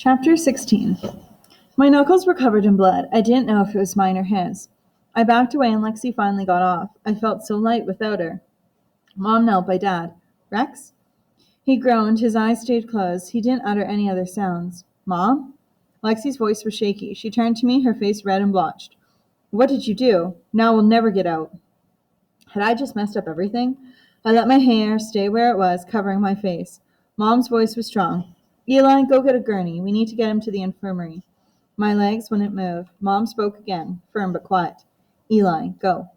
Chapter 16. My knuckles were covered in blood. I didn't know if it was mine or his. I backed away and Lexi finally got off. I felt so light without her. Mom knelt by Dad. Rex? He groaned. His eyes stayed closed. He didn't utter any other sounds. Mom? Lexi's voice was shaky. She turned to me, her face red and blotched. What did you do? Now we'll never get out. Had I just messed up everything? I let my hair stay where it was, covering my face. Mom's voice was strong. Eli, go get a gurney. We need to get him to the infirmary. My legs wouldn't move. Mom spoke again, firm but quiet. Eli, go.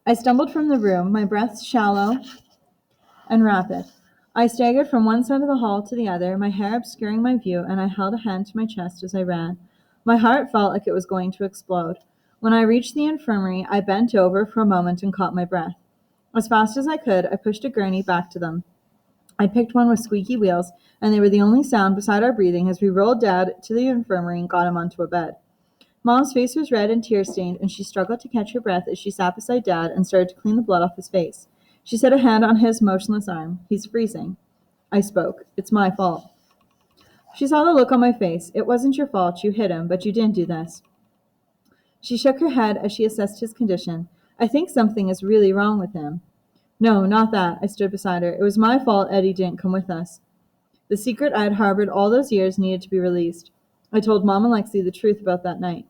I stumbled from the room, my breath shallow and rapid. I staggered from one side of the hall to the other, my hair obscuring my view, and I held a hand to my chest as I ran. My heart felt like it was going to explode. When I reached the infirmary, I bent over for a moment and caught my breath. As fast as I could, I pushed a gurney back to them. I picked one with squeaky wheels, and they were the only sound beside our breathing as we rolled Dad to the infirmary and got him onto a bed. Mom's face was red and tear-stained, and she struggled to catch her breath as she sat beside Dad and started to clean the blood off his face. She set a hand on his motionless arm. He's freezing. I spoke. It's my fault. She saw the look on my face. It wasn't your fault. You hit him, but you didn't do this. She shook her head as she assessed his condition. I think something is really wrong with him. No, not that. I stood beside her. It was my fault Eddie didn't come with us. The secret I had harbored all those years needed to be released. I told Mom and Lexi the truth about that night.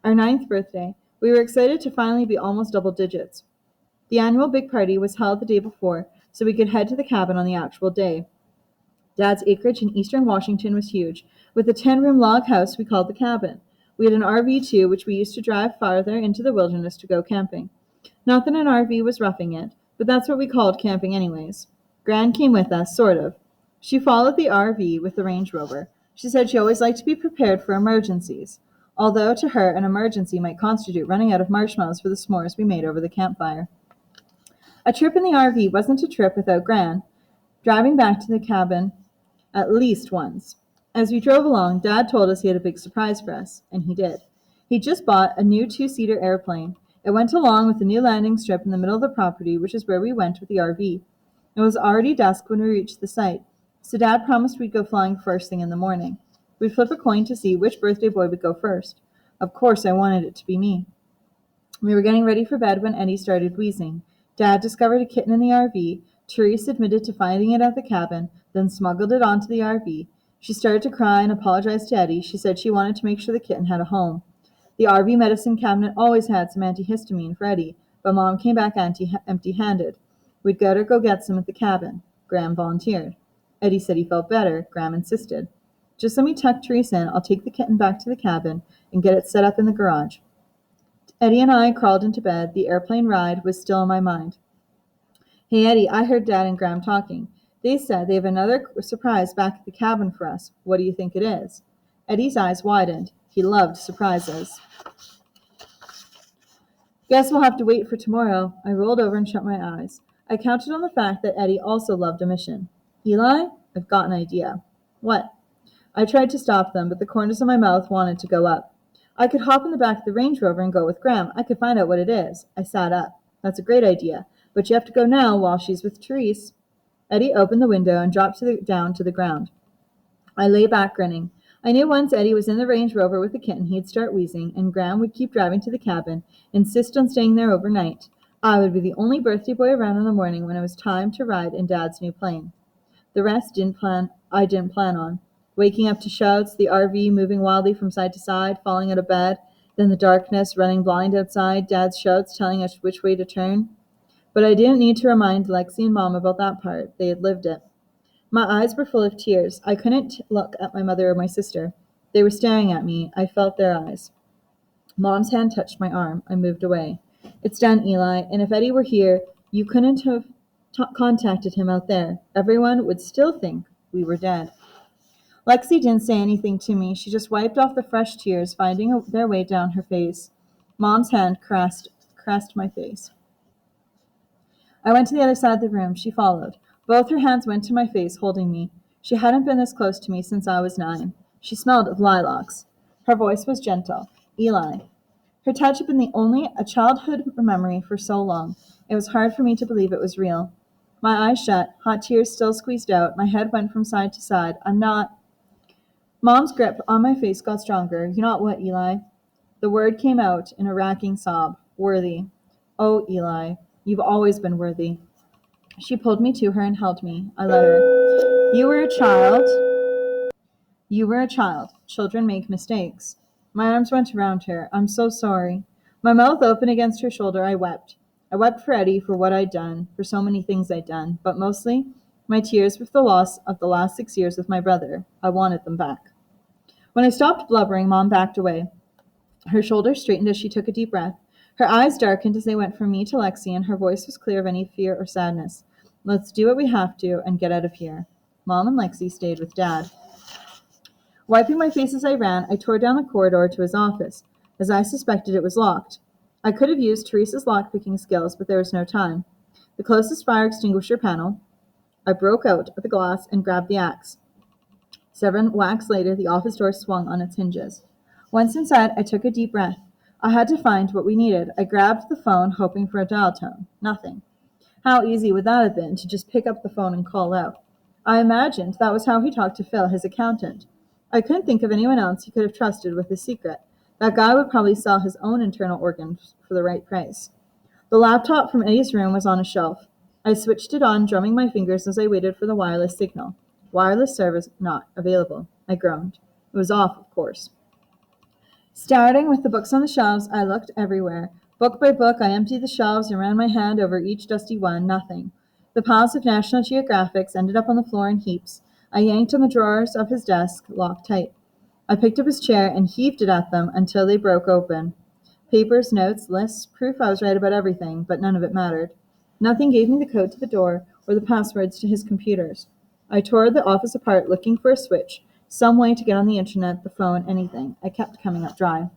Our 9th birthday. We were excited to finally be almost double digits. The annual big party was held the day before, so we could head to the cabin on the actual day. Dad's acreage in eastern Washington was huge, with a 10-room log house we called the cabin. We had an RV too, which we used to drive farther into the wilderness to go camping. Not that an RV was roughing it, but that's what we called camping anyways. Gran came with us, sort of. She followed the RV with the Range Rover. She said she always liked to be prepared for emergencies, although to her an emergency might constitute running out of marshmallows for the s'mores we made over the campfire. A trip in the RV wasn't a trip without Gran driving back to the cabin at least once. As we drove along, Dad told us he had a big surprise for us, and he did. He just bought a new 2-seater airplane. It went along with the new landing strip in the middle of the property, which is where we went with the RV. It was already dusk when we reached the site, so Dad promised we'd go flying first thing in the morning. We'd flip a coin to see which birthday boy would go first. Of course, I wanted it to be me. We were getting ready for bed when Eddie started wheezing. Dad discovered a kitten in the RV. Therese admitted to finding it at the cabin, then smuggled it onto the RV. She started to cry and apologized to Eddie. She said she wanted to make sure the kitten had a home. The RV medicine cabinet always had some antihistamine for Eddie, but Mom came back empty-handed. We'd better go get some at the cabin. Graham volunteered. Eddie said he felt better. Graham insisted. Just let me tuck Therese in. I'll take the kitten back to the cabin and get it set up in the garage. Eddie and I crawled into bed. The airplane ride was still in my mind. Hey, Eddie, I heard Dad and Graham talking. They said they have another surprise back at the cabin for us. What do you think it is? Eddie's eyes widened. He loved surprises. Guess we'll have to wait for tomorrow. I rolled over and shut my eyes. I counted on the fact that Eddie also loved a mission. Eli, I've got an idea. What? I tried to stop them, but the corners of my mouth wanted to go up. I could hop in the back of the Range Rover and go with Graham. I could find out what it is. I sat up. That's a great idea, but you have to go now while she's with Therese. Eddie opened the window and dropped down to the ground. I lay back grinning. I knew once Eddie was in the Range Rover with the kitten, he'd start wheezing, and Graham would keep driving to the cabin, insist on staying there overnight. I would be the only birthday boy around in the morning when it was time to ride in Dad's new plane. The rest I didn't plan on. Waking up to shouts, the RV moving wildly from side to side, falling out of bed, then the darkness, running blind outside, Dad's shouts telling us which way to turn. But I didn't need to remind Lexi and Mom about that part. They had lived it. My eyes were full of tears. I couldn't look at my mother or my sister. They were staring at me. I felt their eyes. Mom's hand touched my arm. I moved away. It's done, Eli, and if Eddie were here, you couldn't have contacted him out there. Everyone would still think we were dead. Lexi didn't say anything to me. She just wiped off the fresh tears, finding their way down her face. Mom's hand caressed my face. I went to the other side of the room. She followed. Both her hands went to my face, holding me. She hadn't been this close to me since I was 9. She smelled of lilacs. Her voice was gentle. Eli. Her touch had been a childhood memory for so long. It was hard for me to believe it was real. My eyes shut, hot tears still squeezed out. My head went from side to side. Mom's grip on my face got stronger. You not what, Eli? The word came out in a racking sob. Worthy. Oh, Eli, you've always been worthy. She pulled me to her and held me. I let her. You were a child. You were a child. Children make mistakes. My arms went around her. I'm so sorry. My mouth open against her shoulder, I wept. I wept for Eddie, for what I'd done, for so many things I'd done, but mostly my tears were for the loss of the last 6 years with my brother. I wanted them back. When I stopped blubbering, Mom backed away. Her shoulders straightened as she took a deep breath. Her eyes darkened as they went from me to Lexi, and her voice was clear of any fear or sadness. Let's do what we have to and get out of here. Mom and Lexi stayed with Dad. Wiping my face as I ran, I tore down the corridor to his office. As I suspected, it was locked. I could have used Teresa's lockpicking skills, but there was no time. The closest fire extinguisher panel, I broke out of the glass and grabbed the axe. 7 whacks later, the office door swung on its hinges. Once inside, I took a deep breath. I had to find what we needed. I grabbed the phone, hoping for a dial tone. Nothing. How easy would that have been, to just pick up the phone and call out? I imagined that was how he talked to Phil, his accountant. I couldn't think of anyone else he could have trusted with his secret. That guy would probably sell his own internal organs for the right price. The laptop from Eddie's room was on a shelf. I switched it on, drumming my fingers as I waited for the wireless signal. Wireless service not available. I groaned. It was off, of course. Starting with the books on the shelves, I looked everywhere. Book by book, I emptied the shelves and ran my hand over each dusty one. Nothing. The piles of National Geographics ended up on the floor in heaps. I yanked on the drawers of his desk, locked tight. I picked up his chair and heaved it at them until they broke open. Papers, notes, lists, proof I was right about everything, but none of it mattered. Nothing gave me the code to the door or the passwords to his computers. I tore the office apart looking for a switch, some way to get on the internet, the phone, anything. I kept coming up dry.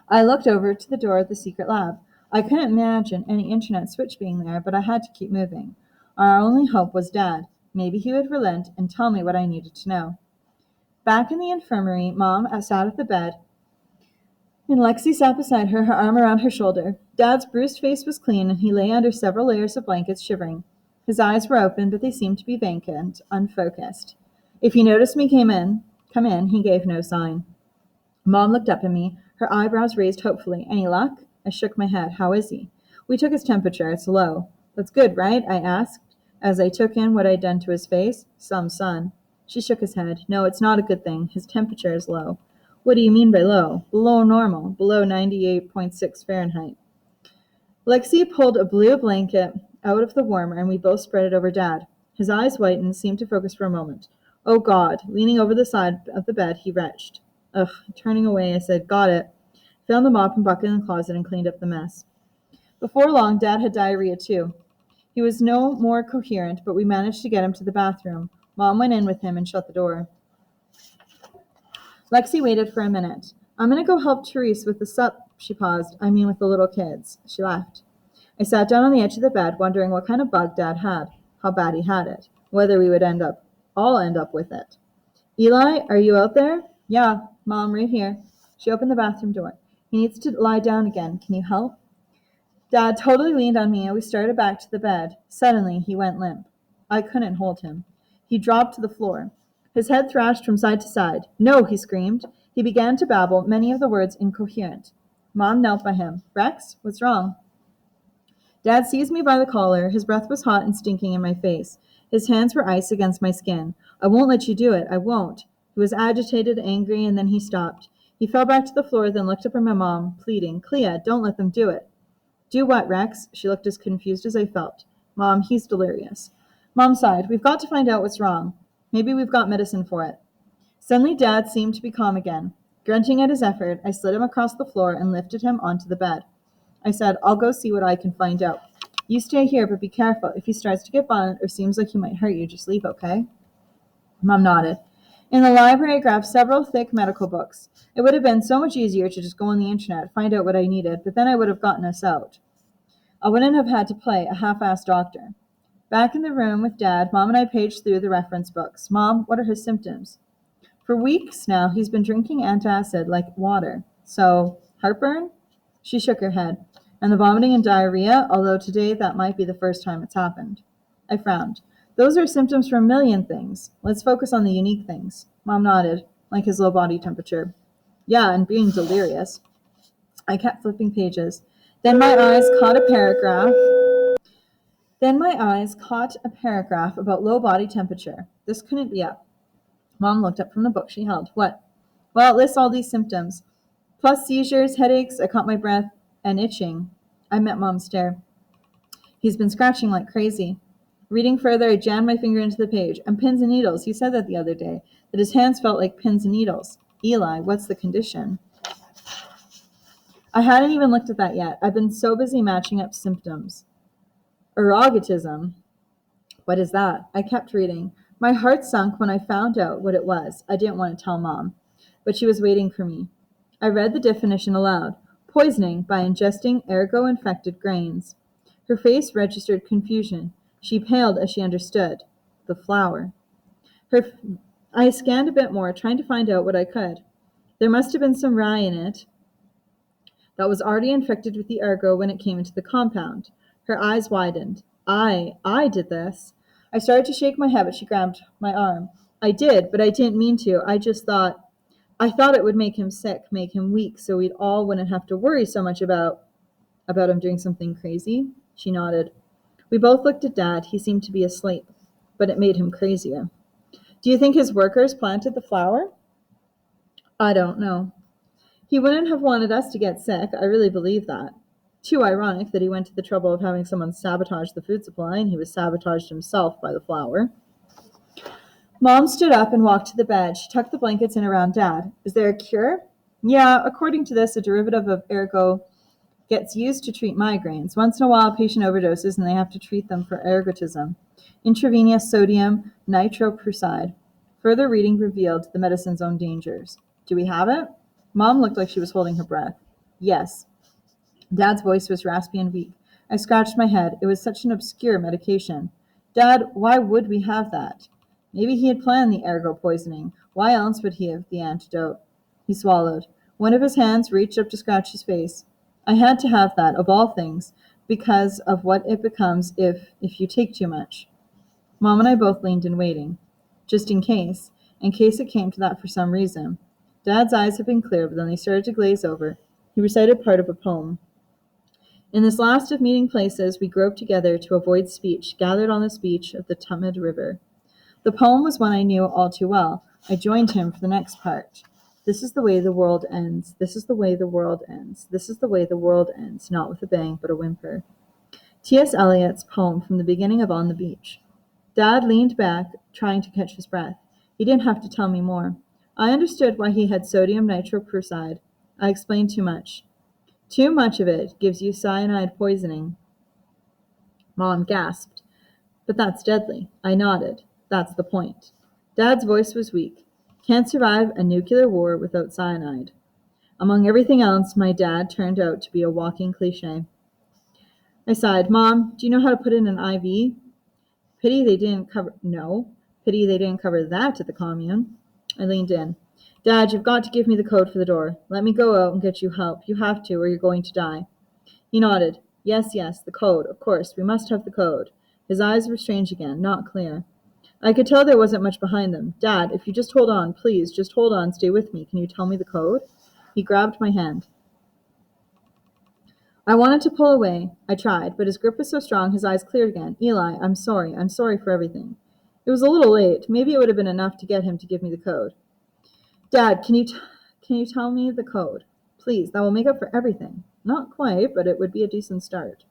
I looked over to the door of the secret lab. I couldn't imagine any internet switch being there, but I had to keep moving. Our only hope was Dad. Maybe he would relent and tell me what I needed to know. Back in the infirmary, Mom sat at the bed, and Lexi sat beside her, her arm around her shoulder. Dad's bruised face was clean, and he lay under several layers of blankets, shivering. His eyes were open, but they seemed to be vacant, unfocused. If he noticed me come in, he gave no sign. Mom looked up at me, her eyebrows raised hopefully. Any luck? I shook my head. How is he? We took his temperature. It's low. That's good, right? I asked, as I took in what I'd done to his face. Some sun. She shook his head. No, it's not a good thing. His temperature is low. What do you mean by low? Below normal. Below 98.6 Fahrenheit. Lexi pulled a blue blanket out of the warmer, and we both spread it over Dad. His eyes whitened, seemed to focus for a moment. Oh, God. Leaning over the side of the bed, he retched. Ugh. Turning away, I said, got it. Found the mop and bucket in the closet and cleaned up the mess. Before long, Dad had diarrhea, too. He was no more coherent, but we managed to get him to the bathroom. Mom went in with him and shut the door. Lexi waited for a minute. I'm going to go help Therese with the sup, she paused. I mean with the little kids. She laughed. I sat down on the edge of the bed, wondering what kind of bug Dad had, how bad he had it, whether we would all end up with it. Eli, are you out there? Yeah, Mom, right here. She opened the bathroom door. He needs to lie down again. Can you help? Dad totally leaned on me, and we started back to the bed. Suddenly, he went limp. I couldn't hold him. He dropped to the floor. His head thrashed from side to side. No, he screamed. He began to babble, many of the words incoherent. Mom knelt by him. Rex, what's wrong? Dad seized me by the collar. His breath was hot and stinking in my face. His hands were ice against my skin. I won't let you do it. I won't. He was agitated, angry, and then he stopped. He fell back to the floor, then looked up at my mom, pleading, Clea, don't let them do it. Do what, Rex? She looked as confused as I felt. Mom, he's delirious. Mom sighed. We've got to find out what's wrong. Maybe we've got medicine for it. Suddenly, Dad seemed to be calm again. Grunting at his effort, I slid him across the floor and lifted him onto the bed. I said, I'll go see what I can find out. You stay here, but be careful. If he starts to get violent or seems like he might hurt you, just leave, okay? Mom nodded. In the library, I grabbed several thick medical books. It would have been so much easier to just go on the internet, find out what I needed, but then I would have gotten us out. I wouldn't have had to play a half-assed doctor. Back in the room with Dad, Mom and I paged through the reference books. Mom, what are his symptoms? For weeks now, he's been drinking antacid like water. So, heartburn? She shook her head. And the vomiting and diarrhea, although today that might be the first time it's happened. I frowned. Those are symptoms for a million things. Let's focus on the unique things. Mom nodded, like his low body temperature. Yeah, and being delirious. I kept flipping pages. Then my eyes caught a paragraph. About low body temperature. This couldn't be up. Mom looked up from the book she held. What? Well, it lists all these symptoms. Plus seizures, headaches, I caught my breath, and itching. I met Mom's stare. He's been scratching like crazy. Reading further, I jammed my finger into the page. And pins and needles. He said that the other day, that his hands felt like pins and needles. Eli, what's the condition? I hadn't even looked at that yet. I've been so busy matching up symptoms. Erogotism. What is that? I kept reading. My heart sunk when I found out what it was. I didn't want to tell Mom, but she was waiting for me. I read the definition aloud. Poisoning by ingesting ergo-infected grains. Her face registered confusion. She paled as she understood. The flour. I scanned a bit more, trying to find out what I could. There must have been some rye in it that was already infected with the ergo when it came into the compound. Her eyes widened. I did this. I started to shake my head, but she grabbed my arm. I did, but I didn't mean to. I thought it would make him sick, make him weak, so we all wouldn't have to worry so much about him doing something crazy. She nodded. We both looked at Dad. He seemed to be asleep, but it made him crazier. Do you think his workers planted the flour? I don't know. He wouldn't have wanted us to get sick. I really believe that. Too ironic that he went to the trouble of having someone sabotage the food supply, and he was sabotaged himself by the flour. Mom stood up and walked to the bed. She tucked the blankets in around Dad. Is there a cure? Yeah, according to this, a derivative of ergo gets used to treat migraines. Once in a while, a patient overdoses and they have to treat them for ergotism. Intravenous sodium nitroprusside. Further reading revealed the medicine's own dangers. Do we have it? Mom looked like she was holding her breath. Yes. Dad's voice was raspy and weak. I scratched my head. It was such an obscure medication. Dad, why would we have that? Maybe he had planned the ergo poisoning. Why else would he have the antidote? He swallowed. One of his hands reached up to scratch his face. I had to have that, of all things, because of what it becomes if you take too much. Mom and I both leaned in waiting. Just in case it came to that for some reason. Dad's eyes had been clear, but then they started to glaze over. He recited part of a poem. In this last of meeting places, we groped together to avoid speech, gathered on this beach of the Tumid River. The poem was one I knew all too well. I joined him for the next part. This is the way the world ends. This is the way the world ends. This is the way the world ends, not with a bang, but a whimper. T.S. Eliot's poem from the beginning of On the Beach. Dad leaned back, trying to catch his breath. He didn't have to tell me more. I understood why he had sodium nitroprusside. I explained too much. Too much of it gives you cyanide poisoning. Mom gasped. But that's deadly. I nodded. That's the point. Dad's voice was weak. Can't survive a nuclear war without cyanide. Among everything else, my dad turned out to be a walking cliche. I sighed. Mom, do you know how to put in an IV? Pity they didn't cover that at the commune. I leaned in. Dad, you've got to give me the code for the door. Let me go out and get you help. You have to, or you're going to die. He nodded. Yes, the code. Of course, we must have the code. His eyes were strange again, not clear. I could tell there wasn't much behind them. Dad, if you just hold on, please, just hold on, stay with me. Can you tell me the code? He grabbed my hand. I wanted to pull away. I tried, but his grip was so strong his eyes cleared again. Eli, I'm sorry. I'm sorry for everything. It was a little late. Maybe it would have been enough to get him to give me the code. Dad, can you tell me the code? Please, that will make up for everything. Not quite, but it would be a decent start.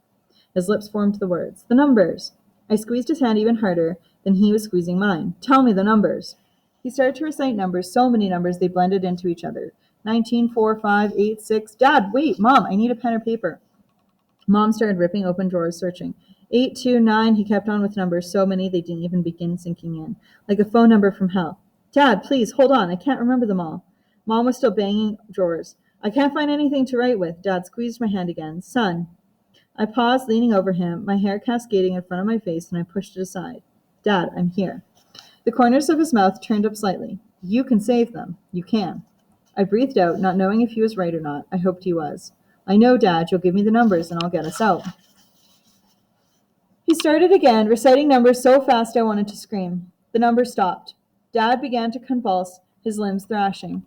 His lips formed the words. The numbers. I squeezed his hand even harder than he was squeezing mine. Tell me the numbers. He started to recite numbers, so many numbers they blended into each other. 19, 4, 5, 8, 6. Dad, wait, Mom, I need a pen or paper. Mom started ripping open drawers, searching. 8, 2, 9, he kept on with numbers, so many they didn't even begin sinking in. Like a phone number from hell. Dad, please, hold on, I can't remember them all. Mom was still banging drawers. I can't find anything to write with. Dad squeezed my hand again. Son. I paused, leaning over him, my hair cascading in front of my face, and I pushed it aside. Dad, I'm here. The corners of his mouth turned up slightly. You can save them. You can. I breathed out, not knowing if he was right or not. I hoped he was. I know, Dad. You'll give me the numbers, and I'll get us out. He started again, reciting numbers so fast I wanted to scream. The numbers stopped. Dad began to convulse, his limbs thrashing.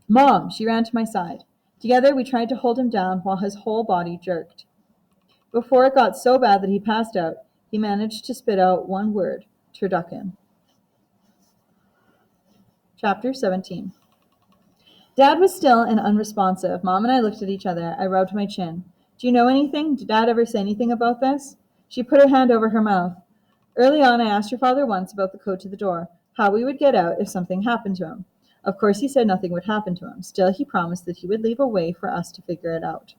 Mom! She ran to my side. Together we tried to hold him down while his whole body jerked. Before it got so bad that he passed out, he managed to spit out one word, turducken. Chapter 17. Dad was still and unresponsive. Mom and I looked at each other. I rubbed my chin. Do you know anything? Did Dad ever say anything about this? She put her hand over her mouth. Early on, I asked your father once about the code to the door, how we would get out if something happened to him. Of course, he said nothing would happen to him. Still, he promised that he would leave a way for us to figure it out.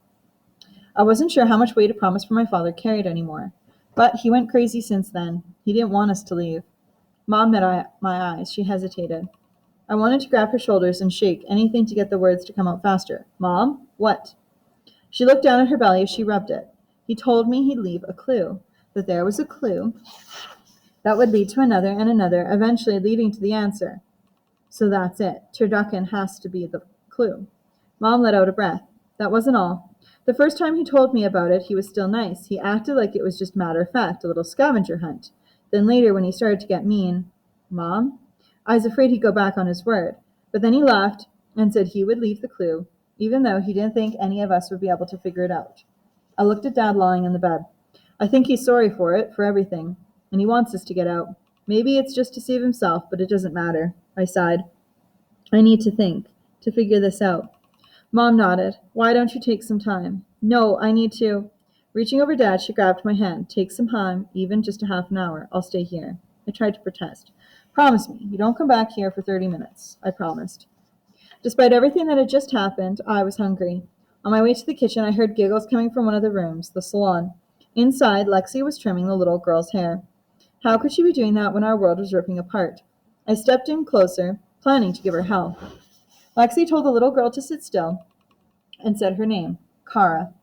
I wasn't sure how much weight a promise from my father carried anymore. But he went crazy since then. He didn't want us to leave. Mom met my eyes. She hesitated. I wanted to grab her shoulders and shake, anything to get the words to come out faster. Mom? What? She looked down at her belly as she rubbed it. He told me he'd leave a clue. That there was a clue that would lead to another and another, eventually leading to the answer. So that's it. Turducken has to be the clue. Mom let out a breath. That wasn't all. The first time he told me about it, he was still nice. He acted like it was just matter of fact, a little scavenger hunt. Then later, when he started to get mean, Mom? I was afraid he'd go back on his word. But then he laughed and said he would leave the clue, even though he didn't think any of us would be able to figure it out. I looked at Dad lying in the bed. I think he's sorry for it, for everything, and he wants us to get out. Maybe it's just to save himself, but it doesn't matter. I sighed. I need to think, to figure this out. Mom nodded. Why don't you take some time? No, I need to. Reaching over Dad, she grabbed my hand. Take some time, even just a half an hour. I'll stay here. I tried to protest. Promise me, you don't come back here for 30 minutes. I promised. Despite everything that had just happened, I was hungry. On my way to the kitchen, I heard giggles coming from one of the rooms, the salon. Inside, Lexi was trimming the little girl's hair. How could she be doing that when our world was ripping apart? I stepped in closer, planning to give her hell. Lexi told the little girl to sit still and said her name, Kara.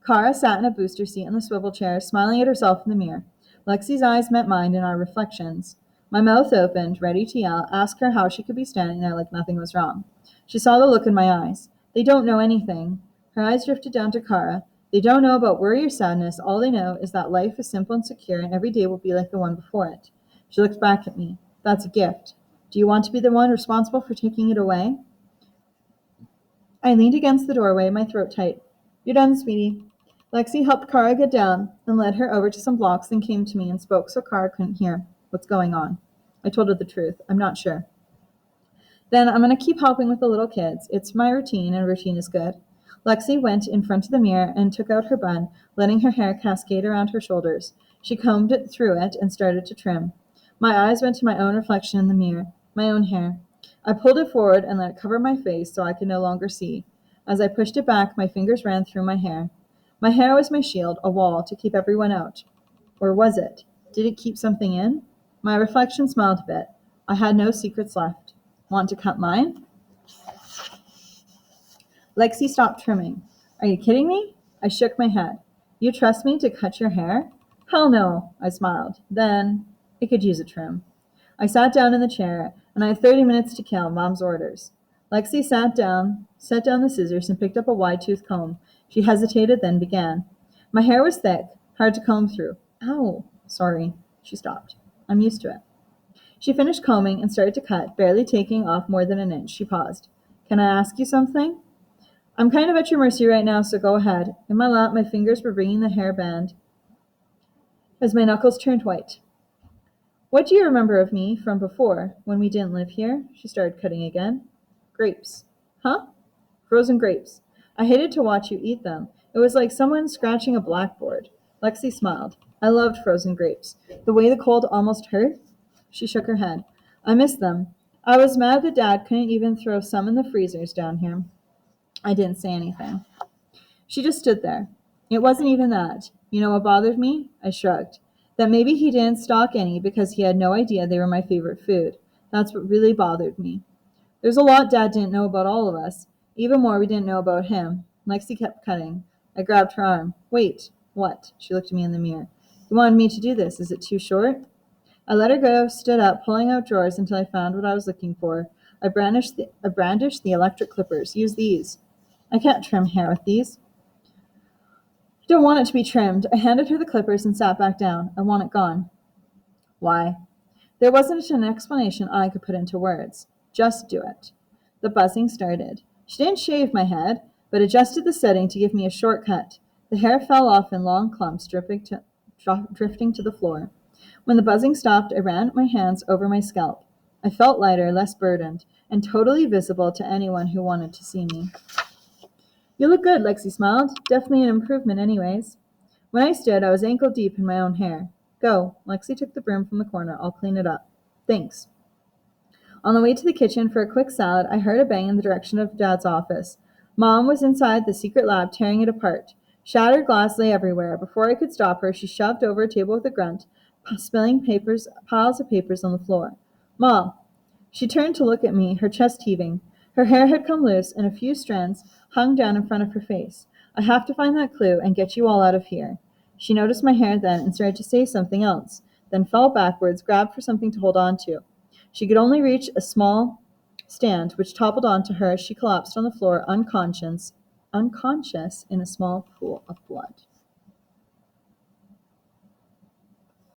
Kara sat in a booster seat in the swivel chair, smiling at herself in the mirror. Lexi's eyes met mine in our reflections. My mouth opened, ready to yell, ask her how she could be standing there like nothing was wrong. She saw the look in my eyes. They don't know anything. Her eyes drifted down to Kara. They don't know about worry or sadness. All they know is that life is simple and secure, and every day will be like the one before it. She looked back at me. That's a gift. Do you want to be the one responsible for taking it away? I leaned against the doorway, my throat tight. You're done, sweetie. Lexi helped Kara get down and led her over to some blocks, then came to me and spoke so Kara couldn't hear. What's going on? I told her the truth. I'm not sure. Then I'm going to keep helping with the little kids. It's my routine, and routine is good. Lexi went in front of the mirror and took out her bun, letting her hair cascade around her shoulders. She combed it through it and started to trim. My eyes went to my own reflection in the mirror, my own hair. I pulled it forward and let it cover my face so I could no longer see. As I pushed it back, my fingers ran through my hair. My hair was my shield, a wall to keep everyone out. Or was it? Did it keep something in? My reflection smiled a bit. I had no secrets left. Want to cut mine? Lexi stopped trimming. Are you kidding me? I shook my head. You trust me to cut your hair? Hell no, I smiled. Then, it could use a trim. I sat down in the chair, and I had 30 minutes to kill, Mom's orders. Lexi set down the scissors and picked up a wide-toothed comb. She hesitated, then began. My hair was thick, hard to comb through. Ow, sorry. She stopped. I'm used to it. She finished combing and started to cut, barely taking off more than an inch. She paused. Can I ask you something? I'm kind of at your mercy right now, so go ahead. In my lap, my fingers were bringing the hairband as my knuckles turned white. What do you remember of me from before, when we didn't live here? She started cutting again. Grapes. Huh? Frozen grapes. I hated to watch you eat them. It was like someone scratching a blackboard. Lexi smiled. I loved frozen grapes. The way the cold almost hurt? She shook her head. I missed them. I was mad that Dad couldn't even throw some in the freezers down here. I didn't say anything. She just stood there. It wasn't even that. You know what bothered me? I shrugged. That maybe he didn't stock any because he had no idea they were my favorite food. That's what really bothered me. There's a lot Dad didn't know about all of us. Even more we didn't know about him. Lexi kept cutting. I grabbed her arm. Wait. What? She looked at me in the mirror. You wanted me to do this. Is it too short? I let her go, stood up, pulling out drawers until I found what I was looking for. I brandished the electric clippers. Use these. I can't trim hair with these. I don't want it to be trimmed. I handed her the clippers and sat back down. I want it gone. Why? There wasn't an explanation I could put into words. Just do it. The buzzing started. She didn't shave my head, but adjusted the setting to give me a shortcut. The hair fell off in long clumps, drifting to the floor. When the buzzing stopped, I ran my hands over my scalp. I felt lighter, less burdened, and totally visible to anyone who wanted to see me. You look good, Lexi smiled. Definitely an improvement anyways. When I stood, I was ankle deep in my own hair. Go. Lexi took the broom from the corner. I'll clean it up. Thanks. On the way to the kitchen for a quick salad, I heard a bang in the direction of Dad's office. Mom was inside the secret lab tearing it apart. Shattered glass lay everywhere. Before I could stop her, she shoved over a table with a grunt, spilling piles of papers on the floor. Mom. She turned to look at me, her chest heaving. Her hair had come loose, and a few strands hung down in front of her face. I have to find that clue and get you all out of here. She noticed my hair then and started to say something else, then fell backwards, grabbed for something to hold on to. She could only reach a small stand, which toppled onto her as she collapsed on the floor, unconscious in a small pool of blood.